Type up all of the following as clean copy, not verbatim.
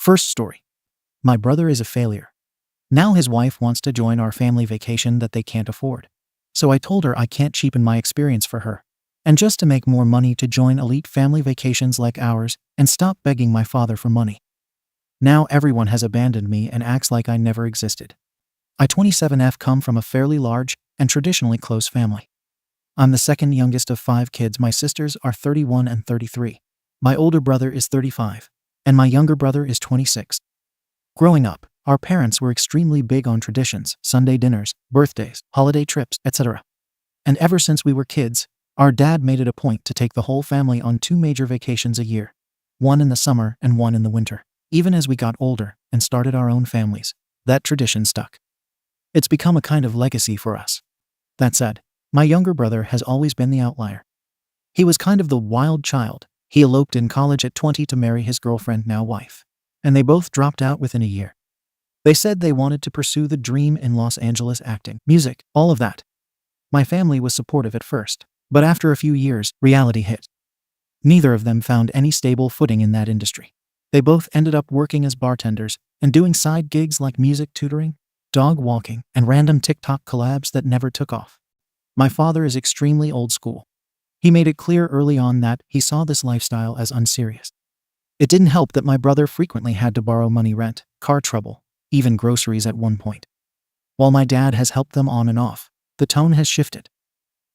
First story. My brother is a failure. Now his wife wants to join our family vacation that they can't afford. So I told her I can't cheapen my experience for her. And just to make more money to join elite family vacations like ours and stop begging my father for money. Now everyone has abandoned me and acts like I never existed. I 27F come from a fairly large and traditionally close family. I'm the second youngest of 5 kids. My sisters are 31 and 33. My older brother is 35, and my younger brother is 26. Growing up, our parents were extremely big on traditions, Sunday dinners, birthdays, holiday trips, etc. And ever since we were kids, our dad made it a point to take the whole family on 2 major vacations a year, one in the summer and one in the winter. Even as we got older and started our own families, that tradition stuck. It's become a kind of legacy for us. That said, my younger brother has always been the outlier. He was kind of the wild child. He eloped in college at 20 to marry his girlfriend, now wife. And they both dropped out within a year. They said they wanted to pursue the dream in Los Angeles, acting, music, all of that. My family was supportive at first, but after a few years, reality hit. Neither of them found any stable footing in that industry. They both ended up working as bartenders and doing side gigs like music tutoring, dog walking, and random TikTok collabs that never took off. My father is extremely old school. He made it clear early on that he saw this lifestyle as unserious. It didn't help that my brother frequently had to borrow money, rent, car trouble, even groceries at one point. While my dad has helped them on and off, the tone has shifted.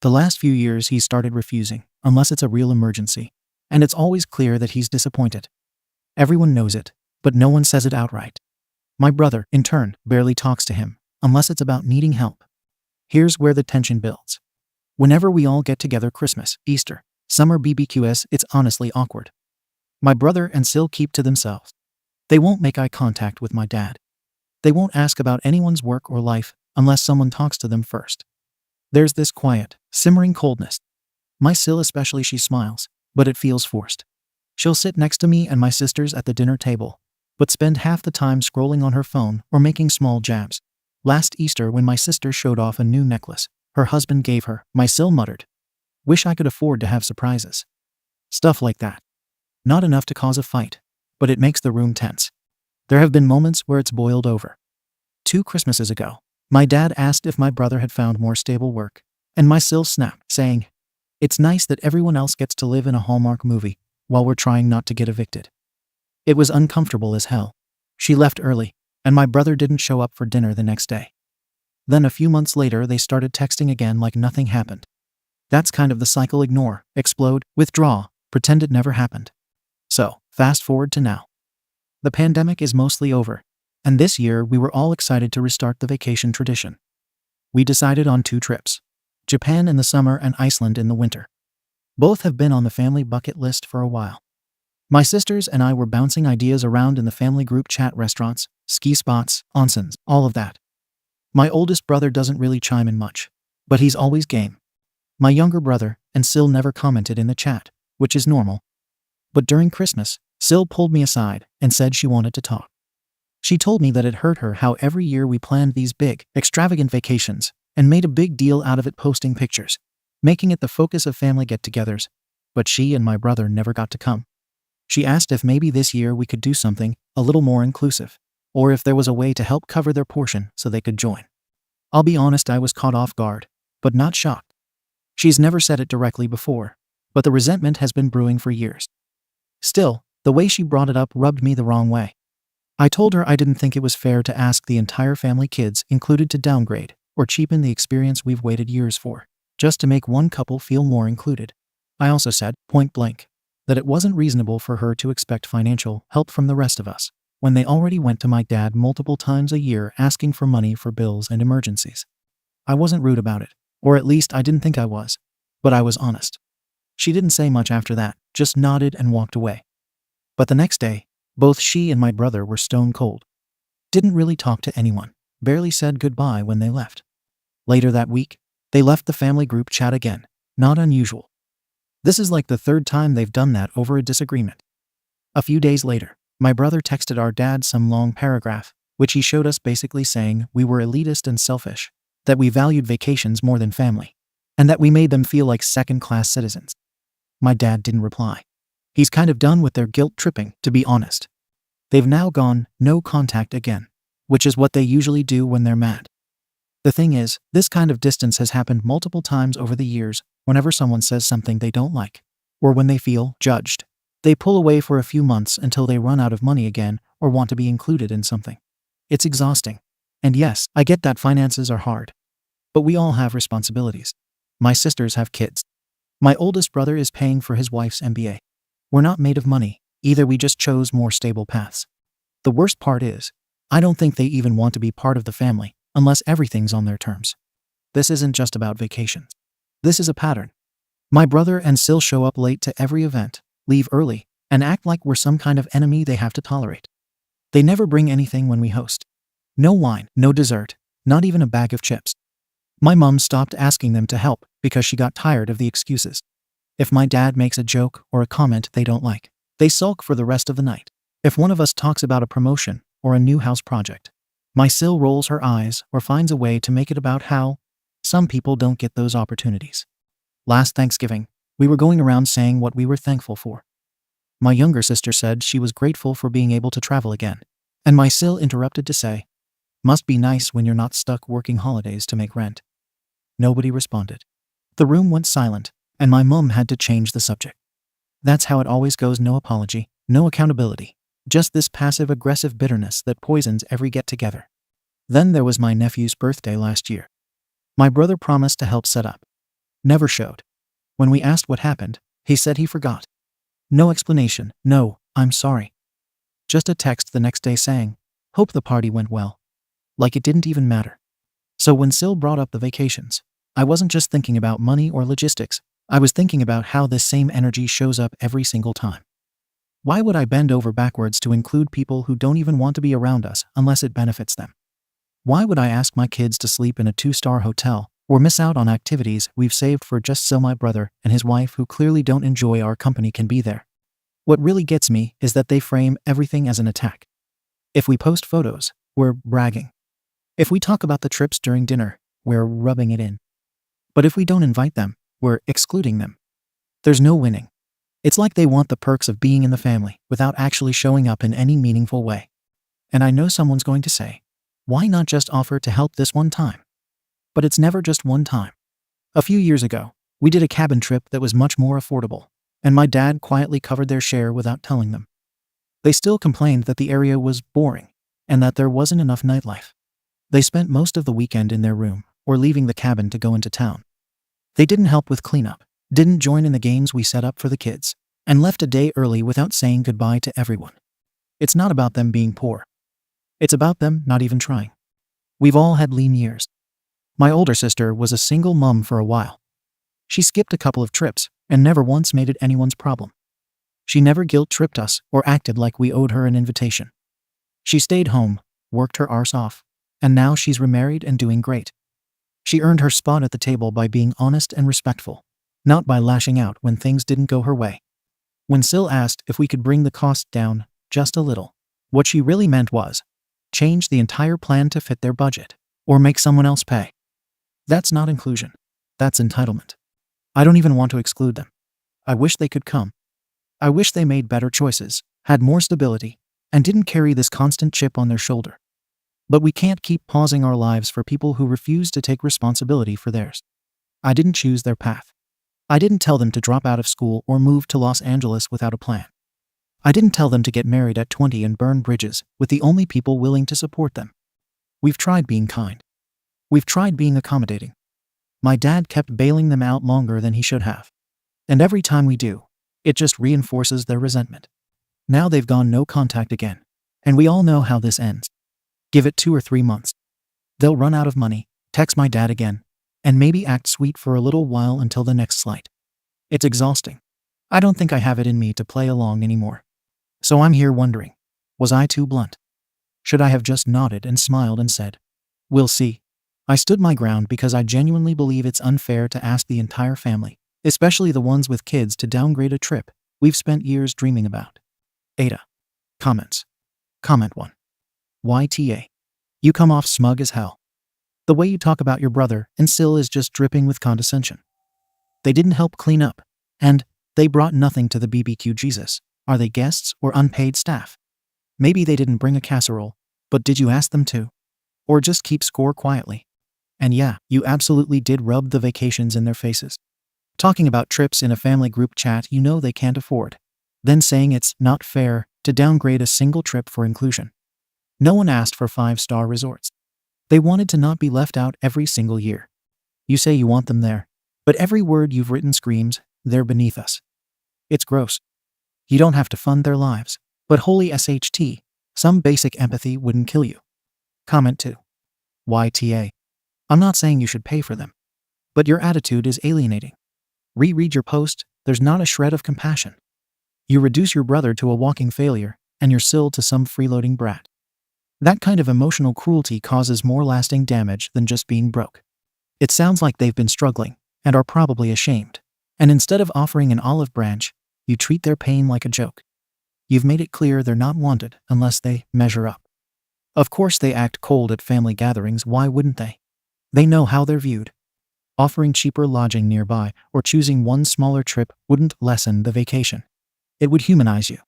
The last few years he's started refusing, unless it's a real emergency, and it's always clear that he's disappointed. Everyone knows it, but no one says it outright. My brother, in turn, barely talks to him, unless it's about needing help. Here's where the tension builds. Whenever we all get together, Christmas, Easter, summer BBQs, it's honestly awkward. My brother and Sil keep to themselves. They won't make eye contact with my dad. They won't ask about anyone's work or life unless someone talks to them first. There's this quiet, simmering coldness. My Sil especially, she smiles, but it feels forced. She'll sit next to me and my sisters at the dinner table, but spend half the time scrolling on her phone or making small jabs. Last Easter, when my sister showed off a new necklace her husband gave her, my Sil muttered, "Wish I could afford to have surprises." Stuff like that. Not enough to cause a fight, but it makes the room tense. There have been moments where it's boiled over. 2 Christmases ago, my dad asked if my brother had found more stable work, and my Sil snapped, saying, "It's nice that everyone else gets to live in a Hallmark movie while we're trying not to get evicted." It was uncomfortable as hell. She left early, and my brother didn't show up for dinner the next day. Then a few months later, they started texting again like nothing happened. That's kind of the cycle: ignore, explode, withdraw, pretend it never happened. So, fast forward to now. The pandemic is mostly over, and this year we were all excited to restart the vacation tradition. We decided on 2 trips: Japan in the summer and Iceland in the winter. Both have been on the family bucket list for a while. My sisters and I were bouncing ideas around in the family group chat: restaurants, ski spots, onsens, all of that. My oldest brother doesn't really chime in much, but he's always game. My younger brother and Sil never commented in the chat, which is normal. But during Christmas, Sil pulled me aside and said she wanted to talk. She told me that it hurt her how every year we planned these big, extravagant vacations and made a big deal out of it, posting pictures, making it the focus of family get-togethers, but she and my brother never got to come. She asked if maybe this year we could do something a little more inclusive, or if there was a way to help cover their portion so they could join. I'll be honest, I was caught off guard, but not shocked. She's never said it directly before, but the resentment has been brewing for years. Still, the way she brought it up rubbed me the wrong way. I told her I didn't think it was fair to ask the entire family, kids included, to downgrade or cheapen the experience we've waited years for, just to make one couple feel more included. I also said, point blank, that it wasn't reasonable for her to expect financial help from the rest of us, when they already went to my dad multiple times a year asking for money for bills and emergencies. I wasn't rude about it, or at least I didn't think I was, but I was honest. She didn't say much after that, just nodded and walked away. But the next day, both she and my brother were stone cold. Didn't really talk to anyone, barely said goodbye when they left. Later that week, they left the family group chat again, not unusual. This is like the 3rd time they've done that over a disagreement. A few days later, my brother texted our dad some long paragraph, which he showed us, basically saying we were elitist and selfish, that we valued vacations more than family, and that we made them feel like second-class citizens. My dad didn't reply. He's kind of done with their guilt tripping, to be honest. They've now gone no contact again, which is what they usually do when they're mad. The thing is, this kind of distance has happened multiple times over the years whenever someone says something they don't like, or when they feel judged. They pull away for a few months until they run out of money again or want to be included in something. It's exhausting. And yes, I get that finances are hard. But we all have responsibilities. My sisters have kids. My oldest brother is paying for his wife's MBA. We're not made of money, either we just chose more stable paths. The worst part is, I don't think they even want to be part of the family unless everything's on their terms. This isn't just about vacations. This is a pattern. My brother and Sil show up late to every event, leave early, and act like we're some kind of enemy they have to tolerate. They never bring anything when we host. No wine, no dessert, not even a bag of chips. My mom stopped asking them to help because she got tired of the excuses. If my dad makes a joke or a comment they don't like, they sulk for the rest of the night. If one of us talks about a promotion or a new house project, my Sil rolls her eyes or finds a way to make it about how some people don't get those opportunities. Last Thanksgiving, we were going around saying what we were thankful for. My younger sister said she was grateful for being able to travel again, and my Sil interrupted to say, "Must be nice when you're not stuck working holidays to make rent." Nobody responded. The room went silent, and my mom had to change the subject. That's how it always goes, no apology, no accountability, just this passive-aggressive bitterness that poisons every get-together. Then there was my nephew's birthday last year. My brother promised to help set up. Never showed. When we asked what happened, he said he forgot. No explanation, no, "I'm sorry." Just a text the next day saying, "Hope the party went well." Like it didn't even matter. So when Sil brought up the vacations, I wasn't just thinking about money or logistics, I was thinking about how this same energy shows up every single time. Why would I bend over backwards to include people who don't even want to be around us unless it benefits them? Why would I ask my kids to sleep in a 2-star hotel or miss out on activities we've saved for just so my brother and his wife who clearly don't enjoy our company can be there? What really gets me is that they frame everything as an attack. If we post photos, we're bragging. If we talk about the trips during dinner, we're rubbing it in. But if we don't invite them, we're excluding them. There's no winning. It's like they want the perks of being in the family without actually showing up in any meaningful way. And I know someone's going to say, why not just offer to help this one time? But it's never just one time. A few years ago, we did a cabin trip that was much more affordable, and my dad quietly covered their share without telling them. They still complained that the area was boring and that there wasn't enough nightlife. They spent most of the weekend in their room or leaving the cabin to go into town. They didn't help with cleanup, didn't join in the games we set up for the kids, and left a day early without saying goodbye to everyone. It's not about them being poor. It's about them not even trying. We've all had lean years. My older sister was a single mom for a while. She skipped a couple of trips and never once made it anyone's problem. She never guilt-tripped us or acted like we owed her an invitation. She stayed home, worked her arse off, and now she's remarried and doing great. She earned her spot at the table by being honest and respectful, not by lashing out when things didn't go her way. When Sil asked if we could bring the cost down just a little, what she really meant was, change the entire plan to fit their budget, or make someone else pay. That's not inclusion. That's entitlement. I don't even want to exclude them. I wish they could come. I wish they made better choices, had more stability, and didn't carry this constant chip on their shoulder. But we can't keep pausing our lives for people who refuse to take responsibility for theirs. I didn't choose their path. I didn't tell them to drop out of school or move to Los Angeles without a plan. I didn't tell them to get married at 20 and burn bridges with the only people willing to support them. We've tried being kind. We've tried being accommodating. My dad kept bailing them out longer than he should have. And every time we do, it just reinforces their resentment. Now they've gone no contact again, and we all know how this ends. Give it 2 or 3 months. They'll run out of money, text my dad again, and maybe act sweet for a little while until the next slight. It's exhausting. I don't think I have it in me to play along anymore. So I'm here wondering, was I too blunt? Should I have just nodded and smiled and said, "We'll see"? I stood my ground because I genuinely believe it's unfair to ask the entire family, especially the ones with kids, to downgrade a trip we've spent years dreaming about. Ada. Comments. Comment 1. YTA. You come off smug as hell. The way you talk about your brother and Sil is just dripping with condescension. They didn't help clean up, and they brought nothing to the BBQ. Jesus. Are they guests or unpaid staff? Maybe they didn't bring a casserole, but did you ask them to? Or just keep score quietly? And yeah, you absolutely did rub the vacations in their faces. Talking about trips in a family group chat you know they can't afford. Then saying it's not fair to downgrade a single trip for inclusion. No one asked for 5-star resorts. They wanted to not be left out every single year. You say you want them there, but every word you've written screams, they're beneath us. It's gross. You don't have to fund their lives, but holy SHT, some basic empathy wouldn't kill you. Comment 2. YTA. I'm not saying you should pay for them, but your attitude is alienating. Reread your post, there's not a shred of compassion. You reduce your brother to a walking failure, and your Sil to some freeloading brat. That kind of emotional cruelty causes more lasting damage than just being broke. It sounds like they've been struggling, and are probably ashamed. And instead of offering an olive branch, you treat their pain like a joke. You've made it clear they're not wanted unless they measure up. Of course they act cold at family gatherings, why wouldn't they? They know how they're viewed. Offering cheaper lodging nearby or choosing one smaller trip wouldn't lessen the vacation. It would humanize you.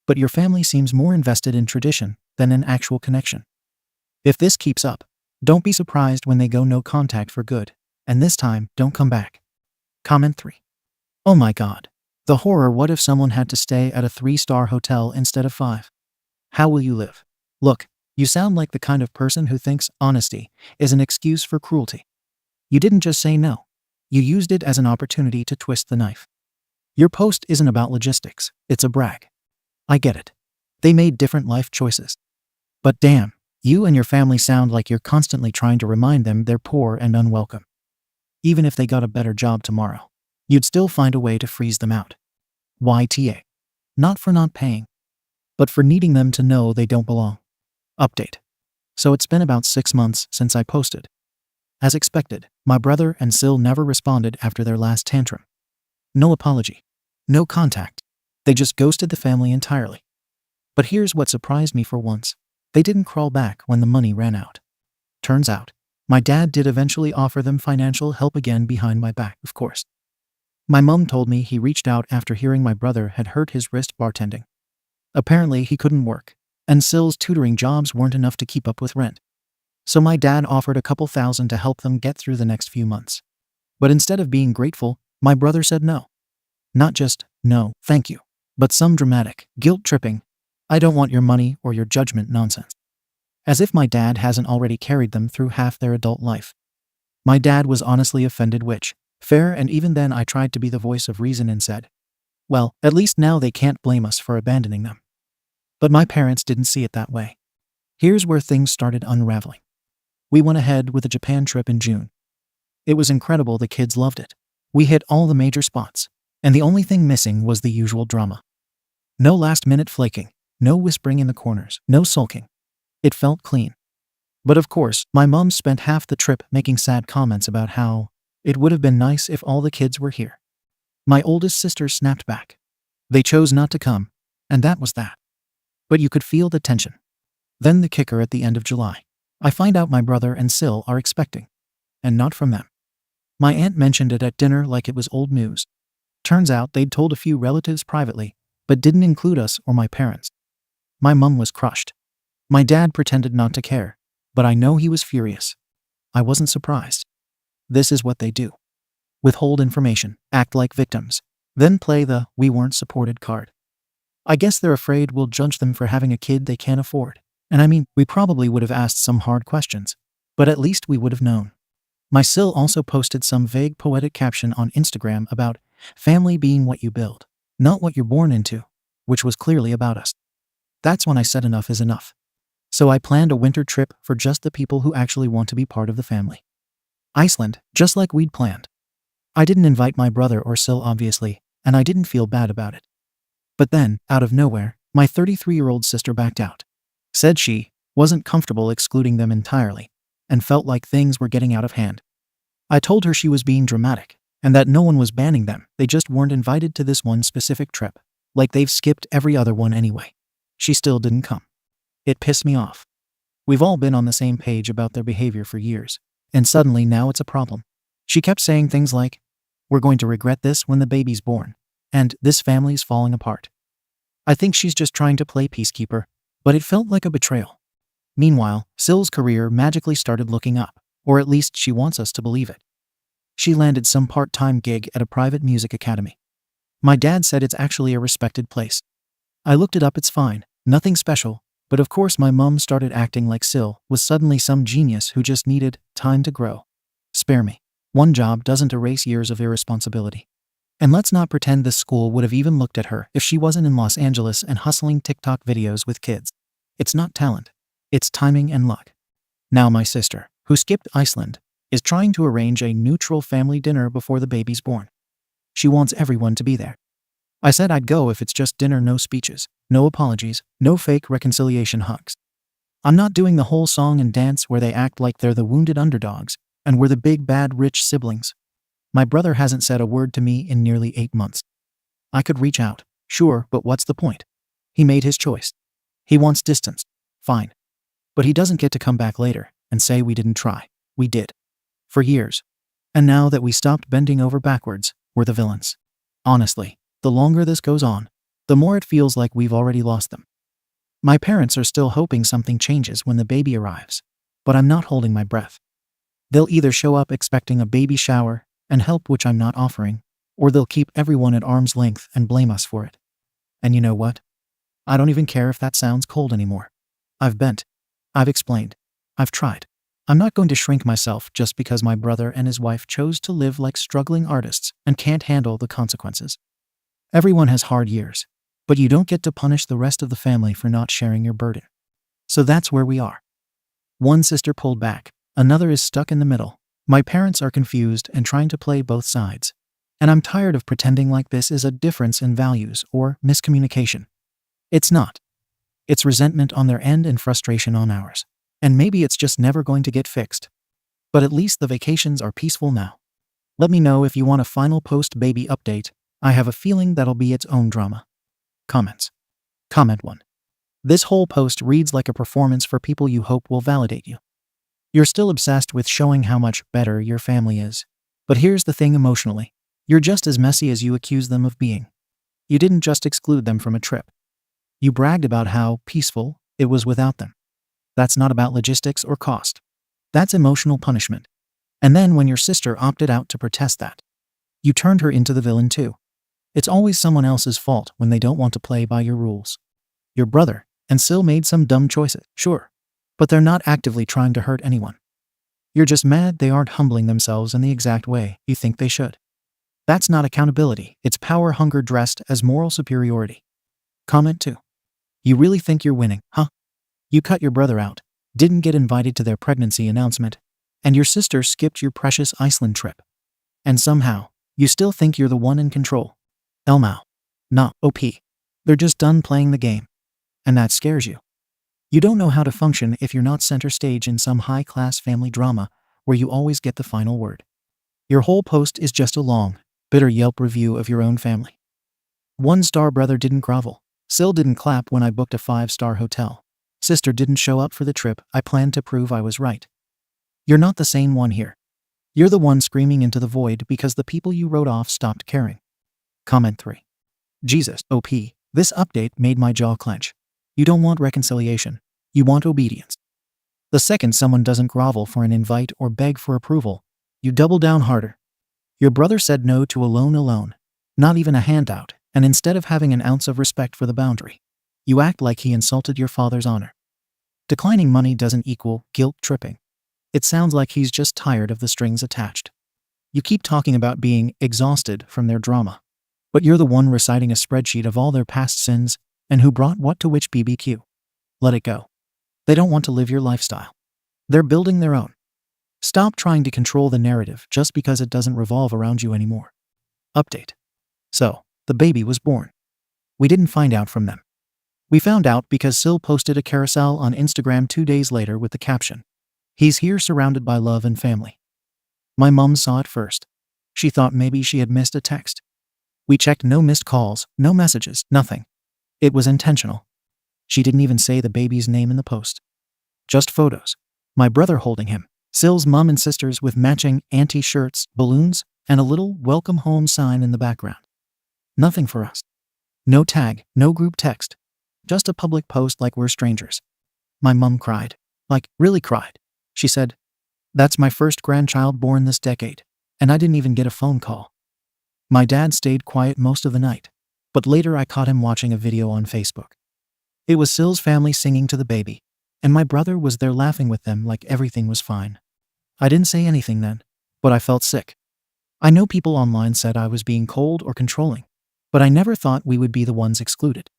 But your family seems more invested in tradition than in actual connection. If this keeps up, don't be surprised when they go no contact for good, and this time, don't come back. Comment 3. Oh my god. The horror. What if someone had to stay at a 3-star hotel instead of 5? How will you live? Look, you sound like the kind of person who thinks honesty is an excuse for cruelty. You didn't just say no. You used it as an opportunity to twist the knife. Your post isn't about logistics, it's a brag. I get it. They made different life choices. But damn, you and your family sound like you're constantly trying to remind them they're poor and unwelcome. Even if they got a better job tomorrow, you'd still find a way to freeze them out. YTA. Not for not paying, but for needing them to know they don't belong. Update. So it's been about 6 months since I posted. As expected, my brother and Sil never responded after their last tantrum. No apology. No contact. They just ghosted the family entirely. But here's what surprised me for once. They didn't crawl back when the money ran out. Turns out, my dad did eventually offer them financial help again behind my back, of course. My mum told me he reached out after hearing my brother had hurt his wrist bartending. Apparently he couldn't work, and Sil's tutoring jobs weren't enough to keep up with rent. So my dad offered a couple $1,000 to help them get through the next few months. But instead of being grateful, my brother said no. Not just, no, thank you, but some dramatic, guilt-tripping, I don't want your money or your judgment nonsense. As if my dad hasn't already carried them through half their adult life. My dad was honestly offended, which, fair, and even then I tried to be the voice of reason and said, well, at least now they can't blame us for abandoning them. But my parents didn't see it that way. Here's where things started unraveling. We went ahead with a Japan trip in June. It was incredible, the kids loved it. We hit all the major spots, and the only thing missing was the usual drama. No last-minute flaking, no whispering in the corners, no sulking. It felt clean. But of course, my mom spent half the trip making sad comments about how it would have been nice if all the kids were here. My oldest sister snapped back. They chose not to come, and that was that. But you could feel the tension. Then the kicker at the end of July. I find out my brother and Sil are expecting. And not from them. My aunt mentioned it at dinner like it was old news. Turns out they'd told a few relatives privately, but didn't include us or my parents. My mum was crushed. My dad pretended not to care, but I know he was furious. I wasn't surprised. This is what they do. Withhold information, act like victims, then play the "we weren't supported" card. I guess they're afraid we'll judge them for having a kid they can't afford. And I mean, we probably would have asked some hard questions, but at least we would have known. My Sil also posted some vague poetic caption on Instagram about family being what you build, not what you're born into, which was clearly about us. That's when I said enough is enough. So I planned a winter trip for just the people who actually want to be part of the family. Iceland, just like we'd planned. I didn't invite my brother or Sil, obviously, and I didn't feel bad about it. But then, out of nowhere, my 33-year-old sister backed out. Said she wasn't comfortable excluding them entirely, and felt like things were getting out of hand. I told her she was being dramatic, and that no one was banning them, they just weren't invited to this one specific trip, like they've skipped every other one anyway. She still didn't come. It pissed me off. We've all been on the same page about their behavior for years, and suddenly now it's a problem. She kept saying things like, we're going to regret this when the baby's born, and this family's falling apart. I think she's just trying to play peacekeeper, but it felt like a betrayal. Meanwhile, Syl's career magically started looking up, or at least she wants us to believe it. She landed some part-time gig at a private music academy. My dad said it's actually a respected place. I looked it up, it's fine, nothing special, but of course my mum started acting like Syl was suddenly some genius who just needed time to grow. Spare me. One job doesn't erase years of irresponsibility. And let's not pretend this school would have even looked at her if she wasn't in Los Angeles and hustling TikTok videos with kids. It's not talent. It's timing and luck. Now my sister, who skipped Iceland, is trying to arrange a neutral family dinner before the baby's born. She wants everyone to be there. I said I'd go if it's just dinner, no speeches, no apologies, no fake reconciliation hugs. I'm not doing the whole song and dance where they act like they're the wounded underdogs and we're the big bad rich siblings. My brother hasn't said a word to me in nearly 8 months. I could reach out, sure, but what's the point? He made his choice. He wants distance. Fine. But he doesn't get to come back later and say we didn't try. We did. For years. And now that we stopped bending over backwards, we're the villains. Honestly, the longer this goes on, the more it feels like we've already lost them. My parents are still hoping something changes when the baby arrives, but I'm not holding my breath. They'll either show up expecting a baby shower and help, which I'm not offering, or they'll keep everyone at arm's length and blame us for it. And you know what? I don't even care if that sounds cold anymore. I've bent. I've explained. I've tried. I'm not going to shrink myself just because my brother and his wife chose to live like struggling artists and can't handle the consequences. Everyone has hard years, but you don't get to punish the rest of the family for not sharing your burden. So that's where we are. One sister pulled back, another is stuck in the middle. My parents are confused and trying to play both sides. And I'm tired of pretending like this is a difference in values or miscommunication. It's not. It's resentment on their end and frustration on ours. And maybe it's just never going to get fixed. But at least the vacations are peaceful now. Let me know if you want a final post-baby update. I have a feeling that'll be its own drama. Comments. Comment 1. This whole post reads like a performance for people you hope will validate you. You're still obsessed with showing how much better your family is. But here's the thing emotionally. You're just as messy as you accuse them of being. You didn't just exclude them from a trip. You bragged about how peaceful it was without them. That's not about logistics or cost. That's emotional punishment. And then when your sister opted out to protest that, you turned her into the villain too. It's always someone else's fault when they don't want to play by your rules. Your brother and Syl made some dumb choices, sure, but they're not actively trying to hurt anyone. You're just mad they aren't humbling themselves in the exact way you think they should. That's not accountability, it's power hunger dressed as moral superiority. Comment 2. You really think you're winning, huh? You cut your brother out, didn't get invited to their pregnancy announcement, and your sister skipped your precious Iceland trip. And somehow, you still think you're the one in control. Elmao. Nah, OP. They're just done playing the game. And that scares you. You don't know how to function if you're not center stage in some high-class family drama where you always get the final word. Your whole post is just a long, bitter Yelp review of your own family. 1-star brother didn't grovel. Syl didn't clap when I booked a 5-star hotel. Sister didn't show up for the trip I planned to prove I was right. You're not the sane one here. You're the one screaming into the void because the people you wrote off stopped caring. Comment 3. Jesus, OP, this update made my jaw clench. You don't want reconciliation. You want obedience. The second someone doesn't grovel for an invite or beg for approval, you double down harder. Your brother said no to alone, not even a handout, and instead of having an ounce of respect for the boundary, you act like he insulted your father's honor. Declining money doesn't equal guilt tripping. It sounds like he's just tired of the strings attached. You keep talking about being exhausted from their drama, but you're the one reciting a spreadsheet of all their past sins and who brought what to which BBQ. Let it go. They don't want to live your lifestyle. They're building their own. Stop trying to control the narrative just because it doesn't revolve around you anymore. Update. So, the baby was born. We didn't find out from them. We found out because Syl posted a carousel on Instagram 2 days later with the caption, "He's here surrounded by love and family." My mum saw it first. She thought maybe she had missed a text. We checked, no missed calls, no messages, nothing. It was intentional. She didn't even say the baby's name in the post. Just photos. My brother holding him, Syl's mum and sisters with matching auntie shirts, balloons, and a little welcome home sign in the background. Nothing for us. No tag, no group text. Just a public post like we're strangers. My mum cried. Like, really cried. She said, "That's my first grandchild born this decade, and I didn't even get a phone call." My dad stayed quiet most of the night, but later I caught him watching a video on Facebook. It was Syl's family singing to the baby, and my brother was there laughing with them like everything was fine. I didn't say anything then, but I felt sick. I know people online said I was being cold or controlling, but I never thought we would be the ones excluded.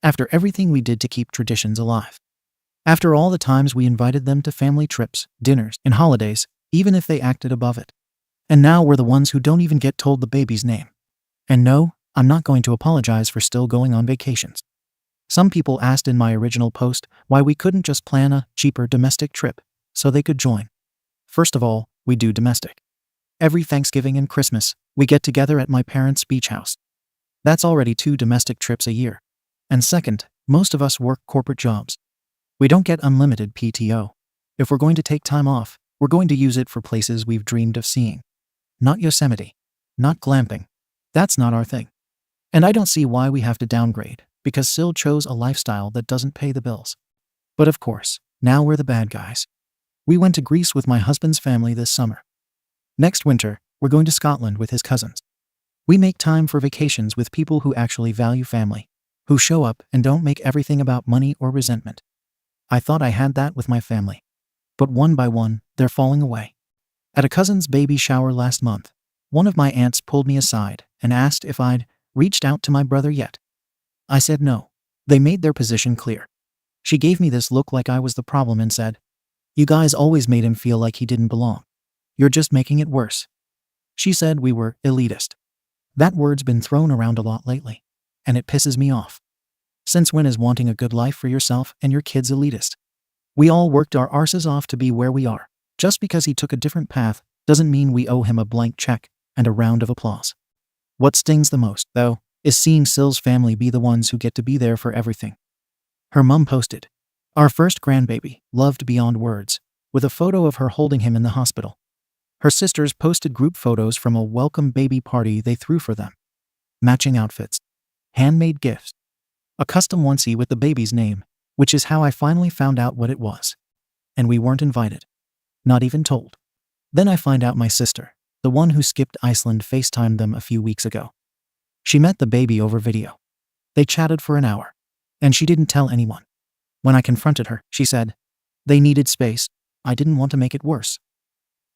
After everything we did to keep traditions alive. After all the times we invited them to family trips, dinners, and holidays, even if they acted above it. And now we're the ones who don't even get told the baby's name. And no, I'm not going to apologize for still going on vacations. Some people asked in my original post why we couldn't just plan a cheaper domestic trip so they could join. First of all, we do domestic. Every Thanksgiving and Christmas, we get together at my parents' beach house. That's already 2 domestic trips a year. And second, most of us work corporate jobs. We don't get unlimited PTO. If we're going to take time off, we're going to use it for places we've dreamed of seeing. Not Yosemite. Not glamping. That's not our thing. And I don't see why we have to downgrade, because Syl chose a lifestyle that doesn't pay the bills. But of course, now we're the bad guys. We went to Greece with my husband's family this summer. Next winter, we're going to Scotland with his cousins. We make time for vacations with people who actually value family, who show up and don't make everything about money or resentment. I thought I had that with my family. But one by one, they're falling away. At a cousin's baby shower last month, one of my aunts pulled me aside and asked if I'd reached out to my brother yet. I said no. They made their position clear. She gave me this look like I was the problem and said, "You guys always made him feel like he didn't belong. You're just making it worse." She said we were elitist. That word's been thrown around a lot lately, and it pisses me off. Since when is wanting a good life for yourself and your kids elitist? We all worked our arses off to be where we are. Just because he took a different path doesn't mean we owe him a blank check and a round of applause. What stings the most, though, is seeing Syl's family be the ones who get to be there for everything. Her mum posted, "Our first grandbaby, loved beyond words," with a photo of her holding him in the hospital. Her sisters posted group photos from a welcome baby party they threw for them. Matching outfits. Handmade gifts. A custom onesie with the baby's name, which is how I finally found out what it was. And we weren't invited. Not even told. Then I find out my sister, the one who skipped Iceland, FaceTimed them a few weeks ago. She met the baby over video. They chatted for an hour. And she didn't tell anyone. When I confronted her, she said, "They needed space. I didn't want to make it worse."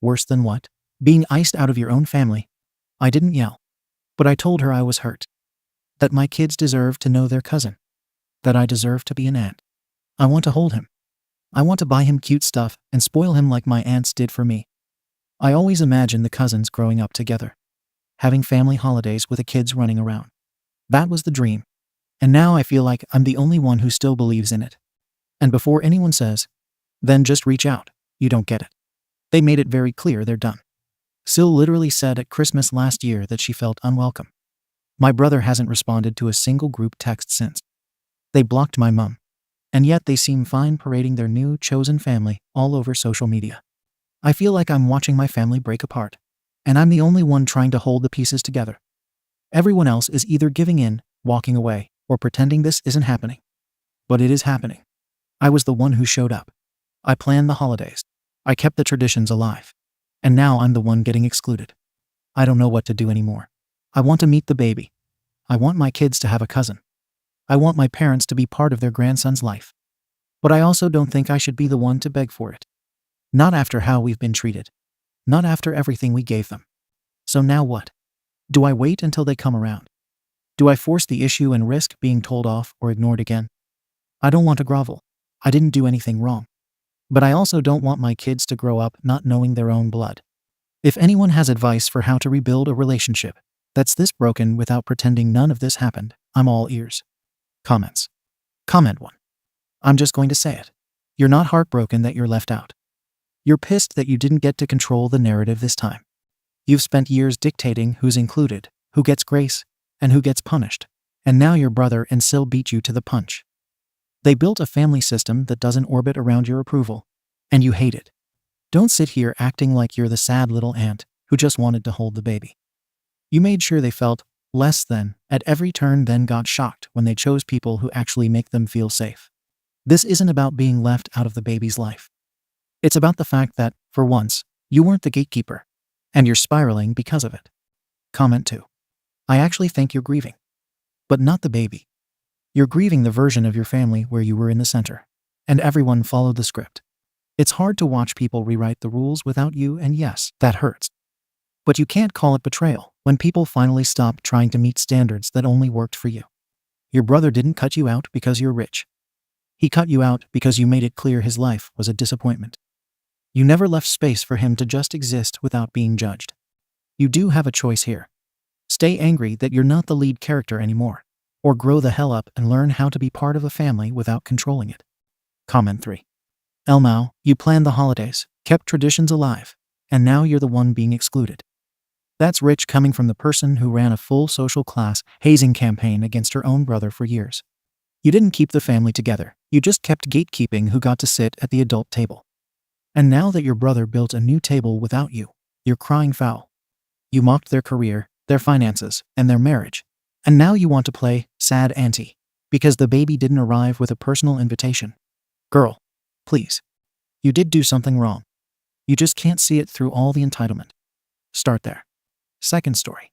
Worse than what? Being iced out of your own family? I didn't yell. But I told her I was hurt. That my kids deserve to know their cousin. That I deserve to be an aunt. I want to hold him. I want to buy him cute stuff and spoil him like my aunts did for me. I always imagined the cousins growing up together. Having family holidays with the kids running around. That was the dream. And now I feel like I'm the only one who still believes in it. And before anyone says, "Then just reach out," you don't get it. They made it very clear they're done. Syl literally said at Christmas last year that she felt unwelcome. My brother hasn't responded to a single group text since. They blocked my mum. And yet they seem fine parading their new chosen family all over social media. I feel like I'm watching my family break apart. And I'm the only one trying to hold the pieces together. Everyone else is either giving in, walking away, or pretending this isn't happening. But it is happening. I was the one who showed up. I planned the holidays. I kept the traditions alive. And now I'm the one getting excluded. I don't know what to do anymore. I want to meet the baby. I want my kids to have a cousin. I want my parents to be part of their grandson's life. But I also don't think I should be the one to beg for it. Not after how we've been treated. Not after everything we gave them. So now what? Do I wait until they come around? Do I force the issue and risk being told off or ignored again? I don't want to grovel. I didn't do anything wrong. But I also don't want my kids to grow up not knowing their own blood. If anyone has advice for how to rebuild a relationship that's this broken without pretending none of this happened, I'm all ears. Comments. Comment 1. I'm just going to say it. You're not heartbroken that you're left out. You're pissed that you didn't get to control the narrative this time. You've spent years dictating who's included, who gets grace, and who gets punished. And now your brother and Syl beat you to the punch. They built a family system that doesn't orbit around your approval. And you hate it. Don't sit here acting like you're the sad little aunt who just wanted to hold the baby. You made sure they felt less than, at every turn, then got shocked when they chose people who actually make them feel safe. This isn't about being left out of the baby's life. It's about the fact that, for once, you weren't the gatekeeper, and you're spiraling because of it. Comment 2. I actually think you're grieving. But not the baby. You're grieving the version of your family where you were in the center, and everyone followed the script. It's hard to watch people rewrite the rules without you, and yes, that hurts. But you can't call it betrayal when people finally stop trying to meet standards that only worked for you. Your brother didn't cut you out because you're rich. He cut you out because you made it clear his life was a disappointment. You never left space for him to just exist without being judged. You do have a choice here. Stay angry that you're not the lead character anymore, or grow the hell up and learn how to be part of a family without controlling it. Comment 3. Elmao, you planned the holidays, kept traditions alive, and now you're the one being excluded. That's rich coming from the person who ran a full social class hazing campaign against her own brother for years. You didn't keep the family together, you just kept gatekeeping who got to sit at the adult table. And now that your brother built a new table without you, you're crying foul. You mocked their career, their finances, and their marriage. And now you want to play sad auntie because the baby didn't arrive with a personal invitation. Girl, please. You did do something wrong. You just can't see it through all the entitlement. Start there. Second story.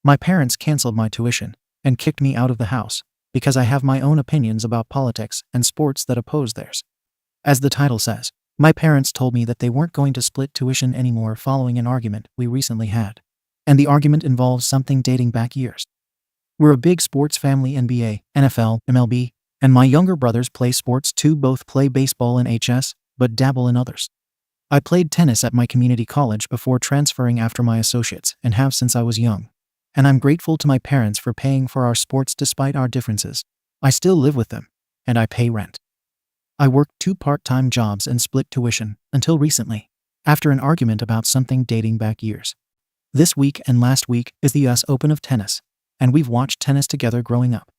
My parents canceled my tuition and kicked me out of the house because I have my own opinions about politics and sports that oppose theirs. As the title says, my parents told me that they weren't going to split tuition anymore following an argument we recently had. And the argument involves something dating back years. We're a big sports family: NBA, NFL, MLB, and my younger brothers play sports too. Both play baseball and HS, but dabble in others. I played tennis at my community college before transferring after my associates and have since I was young. And I'm grateful to my parents for paying for our sports despite our differences. I still live with them, and I pay rent. I worked 2 part-time jobs and split tuition until recently, after an argument about something dating back years. This week and last week is the US Open of tennis, and we've watched tennis together growing up.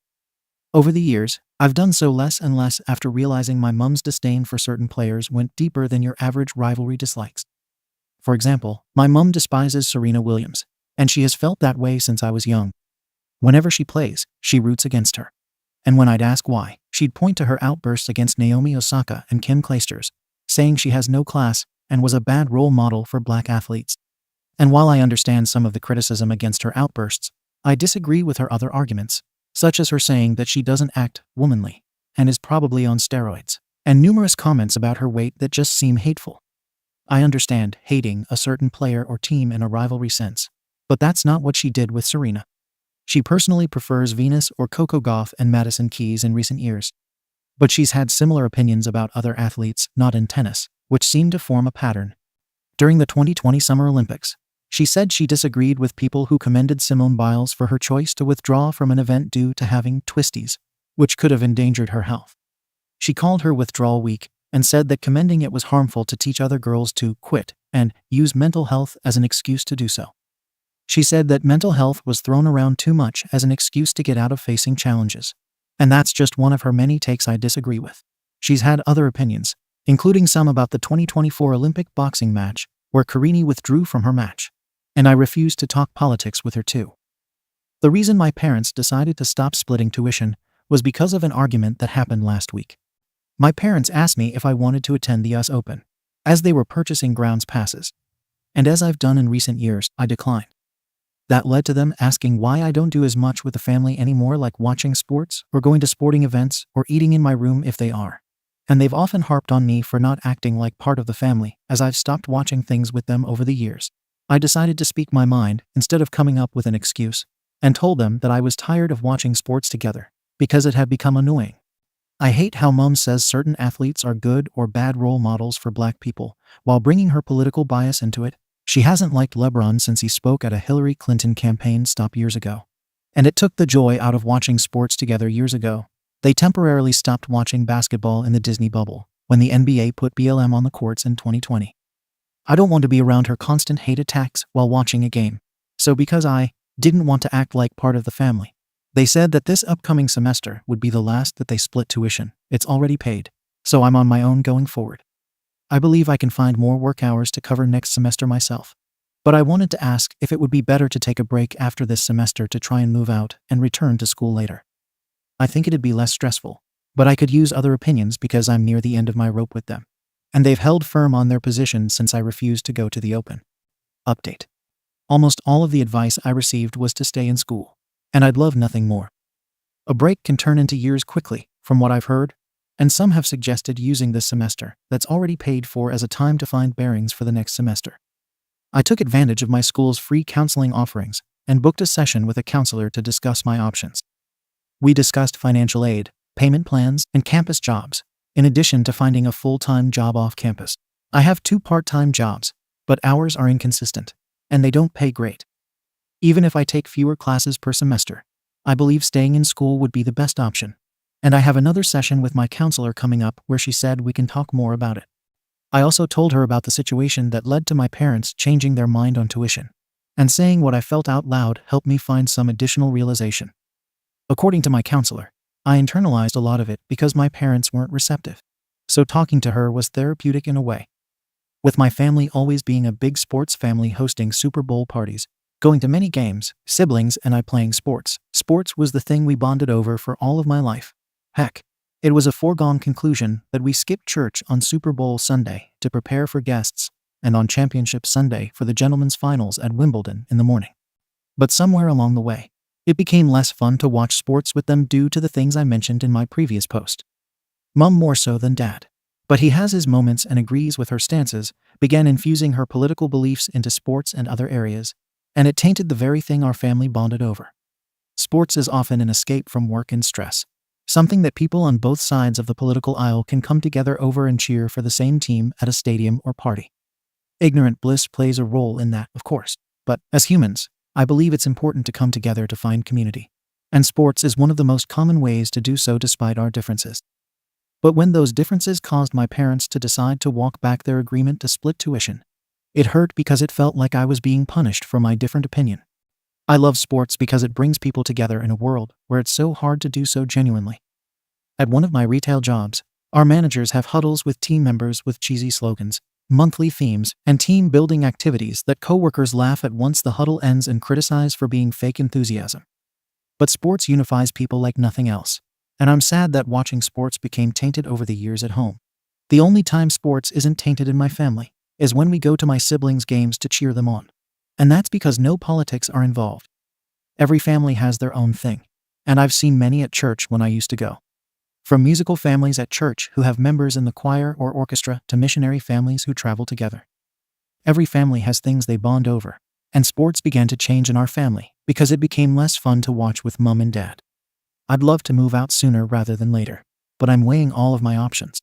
Over the years, I've done so less and less after realizing my mum's disdain for certain players went deeper than your average rivalry dislikes. For example, my mum despises Serena Williams, and she has felt that way since I was young. Whenever she plays, she roots against her. And when I'd ask why, she'd point to her outbursts against Naomi Osaka and Kim Clijsters, saying she has no class and was a bad role model for black athletes. And while I understand some of the criticism against her outbursts, I disagree with her other arguments, such as her saying that she doesn't act womanly and is probably on steroids, and numerous comments about her weight that just seem hateful. I understand hating a certain player or team in a rivalry sense, but that's not what she did with Serena. She personally prefers Venus or Coco Gauff and Madison Keys in recent years. But she's had similar opinions about other athletes not in tennis, which seem to form a pattern. During the 2020 Summer Olympics, she said she disagreed with people who commended Simone Biles for her choice to withdraw from an event due to having twisties, which could have endangered her health. She called her withdrawal weak and said that commending it was harmful to teach other girls to quit and use mental health as an excuse to do so. She said that mental health was thrown around too much as an excuse to get out of facing challenges. And that's just one of her many takes I disagree with. She's had other opinions, including some about the 2024 Olympic boxing match, where Karini withdrew from her match. And I refused to talk politics with her too. The reason my parents decided to stop splitting tuition was because of an argument that happened last week. My parents asked me if I wanted to attend the US Open, as they were purchasing grounds passes. And as I've done in recent years, I declined. That led to them asking why I don't do as much with the family anymore, like watching sports or going to sporting events or eating in my room if they are. And they've often harped on me for not acting like part of the family, as I've stopped watching things with them over the years. I decided to speak my mind instead of coming up with an excuse, and told them that I was tired of watching sports together because it had become annoying. I hate how Mom says certain athletes are good or bad role models for black people, while bringing her political bias into it. She hasn't liked LeBron since he spoke at a Hillary Clinton campaign stop years ago. And it took the joy out of watching sports together years ago. They temporarily stopped watching basketball in the Disney bubble when the NBA put BLM on the courts in 2020. I don't want to be around her constant hate attacks while watching a game. So because I didn't want to act like part of the family, they said that this upcoming semester would be the last that they split tuition. It's already paid, so I'm on my own going forward. I believe I can find more work hours to cover next semester myself. But I wanted to ask if it would be better to take a break after this semester to try and move out and return to school later. I think it'd be less stressful, but I could use other opinions because I'm near the end of my rope with them. And they've held firm on their position since I refused to go to the open. Update. Almost all of the advice I received was to stay in school, and I'd love nothing more. A break can turn into years quickly, from what I've heard, and some have suggested using this semester that's already paid for as a time to find bearings for the next semester. I took advantage of my school's free counseling offerings and booked a session with a counselor to discuss my options. We discussed financial aid, payment plans, and campus jobs, in addition to finding a full-time job off campus. I have 2 part-time jobs, but hours are inconsistent, and they don't pay great. Even if I take fewer classes per semester, I believe staying in school would be the best option. And I have another session with my counselor coming up where she said we can talk more about it. I also told her about the situation that led to my parents changing their mind on tuition, and saying what I felt out loud helped me find some additional realization. According to my counselor, I internalized a lot of it because my parents weren't receptive. So talking to her was therapeutic in a way. With my family always being a big sports family hosting Super Bowl parties, going to many games, siblings and I playing sports was the thing we bonded over for all of my life. Heck, it was a foregone conclusion that we skipped church on Super Bowl Sunday to prepare for guests, and on Championship Sunday for the gentlemen's finals at Wimbledon in the morning. But somewhere along the way, it became less fun to watch sports with them due to the things I mentioned in my previous post. Mom more so than Dad, but he has his moments and agrees with her stances, began infusing her political beliefs into sports and other areas, and it tainted the very thing our family bonded over. Sports is often an escape from work and stress, something that people on both sides of the political aisle can come together over and cheer for the same team at a stadium or party. Ignorant bliss plays a role in that, of course, but as humans, I believe it's important to come together to find community, and sports is one of the most common ways to do so despite our differences. But when those differences caused my parents to decide to walk back their agreement to split tuition, it hurt because it felt like I was being punished for my different opinion. I love sports because it brings people together in a world where it's so hard to do so genuinely. At one of my retail jobs, our managers have huddles with team members with cheesy slogans, monthly themes, and team-building activities that coworkers laugh at once the huddle ends and criticize for being fake enthusiasm. But sports unifies people like nothing else, and I'm sad that watching sports became tainted over the years at home. The only time sports isn't tainted in my family is when we go to my siblings' games to cheer them on. And that's because no politics are involved. Every family has their own thing, and I've seen many at church when I used to go. From musical families at church who have members in the choir or orchestra to missionary families who travel together. Every family has things they bond over, and sports began to change in our family because it became less fun to watch with Mom and Dad. I'd love to move out sooner rather than later, but I'm weighing all of my options.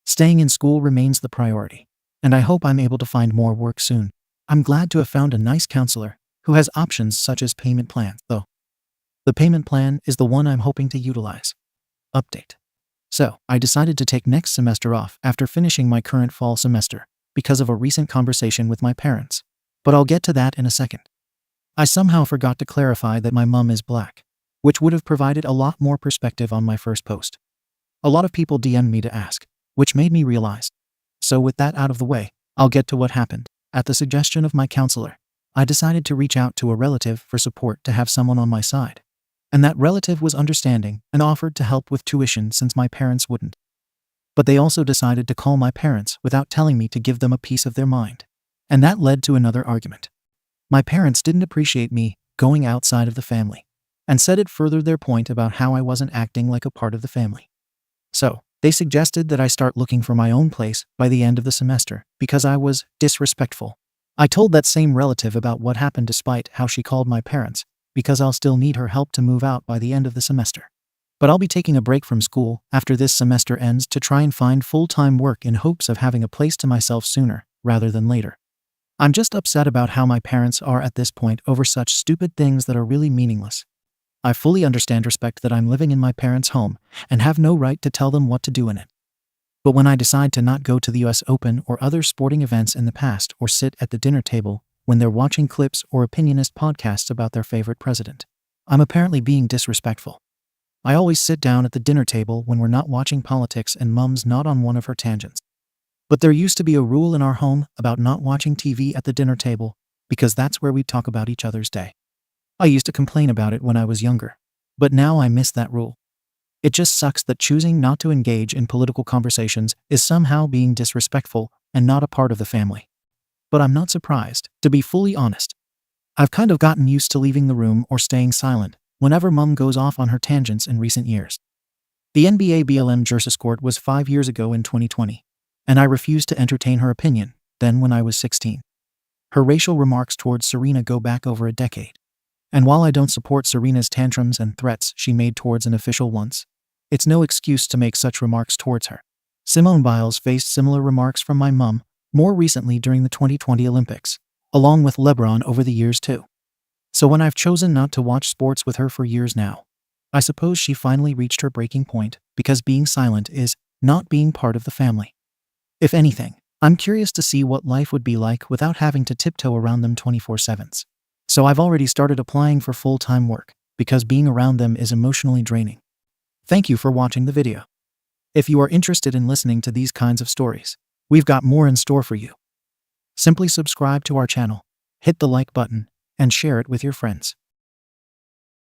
Staying in school remains the priority, and I hope I'm able to find more work soon. I'm glad to have found a nice counselor who has options such as payment plans, though. The payment plan is the one I'm hoping to utilize. Update. So, I decided to take next semester off after finishing my current fall semester because of a recent conversation with my parents, but I'll get to that in a second. I somehow forgot to clarify that my mom is black, which would have provided a lot more perspective on my first post. A lot of people DM'd me to ask, which made me realize. So with that out of the way, I'll get to what happened. At the suggestion of my counselor, I decided to reach out to a relative for support to have someone on my side. And that relative was understanding and offered to help with tuition since my parents wouldn't. But they also decided to call my parents without telling me to give them a piece of their mind. And that led to another argument. My parents didn't appreciate me going outside of the family, and said it furthered their point about how I wasn't acting like a part of the family. So, they suggested that I start looking for my own place by the end of the semester because I was disrespectful. I told that same relative about what happened despite how she called my parents, because I'll still need her help to move out by the end of the semester. But I'll be taking a break from school after this semester ends to try and find full-time work in hopes of having a place to myself sooner rather than later. I'm just upset about how my parents are at this point over such stupid things that are really meaningless. I fully understand respect that I'm living in my parents' home and have no right to tell them what to do in it. But when I decide to not go to the US Open or other sporting events in the past or sit at the dinner table when they're watching clips or opinionist podcasts about their favorite president, I'm apparently being disrespectful. I always sit down at the dinner table when we're not watching politics and Mom's not on one of her tangents. But there used to be a rule in our home about not watching TV at the dinner table, because that's where we'd talk about each other's day. I used to complain about it when I was younger, but now I miss that rule. It just sucks that choosing not to engage in political conversations is somehow being disrespectful and not a part of the family. But I'm not surprised, to be fully honest. I've kind of gotten used to leaving the room or staying silent whenever Mum goes off on her tangents in recent years. The NBA BLM jersey court was 5 years ago in 2020, and I refused to entertain her opinion then when I was 16. Her racial remarks towards Serena go back over a decade. And while I don't support Serena's tantrums and threats she made towards an official once, it's no excuse to make such remarks towards her. Simone Biles faced similar remarks from my mum more recently during the 2020 Olympics, along with LeBron over the years too. So when I've chosen not to watch sports with her for years now, I suppose she finally reached her breaking point because being silent is not being part of the family. If anything, I'm curious to see what life would be like without having to tiptoe around them 24/7. So I've already started applying for full-time work because being around them is emotionally draining. Thank you for watching the video. If you are interested in listening to these kinds of stories, we've got more in store for you. Simply subscribe to our channel, hit the like button, and share it with your friends.